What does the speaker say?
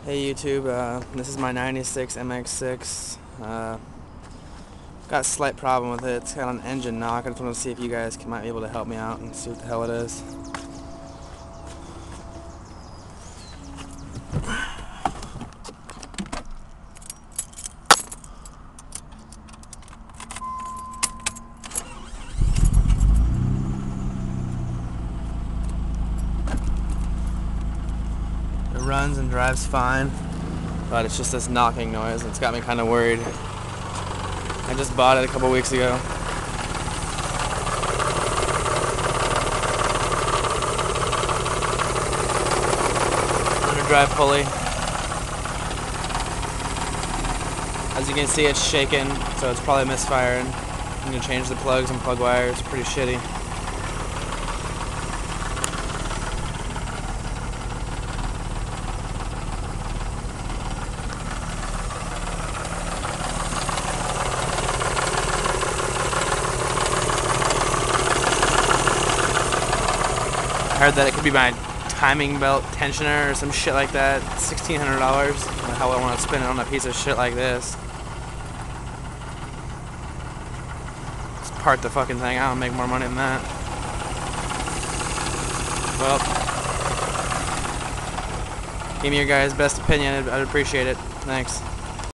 Hey YouTube, this is my 96 MX6. Got a slight problem with it. It's got an engine knock. I just want to see if you guys might be able to help me out and see what the hell it is. It runs and drives fine, but it's just this knocking noise. It's got me kind of worried. I just bought it a couple weeks ago. Underdrive pulley. As you can see, it's shaking, so it's probably misfiring. I'm gonna change the plugs and plug wires. Pretty shitty. I heard that it could be my timing belt tensioner or some shit like that. $1,600. I don't know how I want to spend it on a piece of shit like this. Just part the fucking thing out and make more money than that. Well, give me your guys' best opinion. I'd appreciate it. Thanks.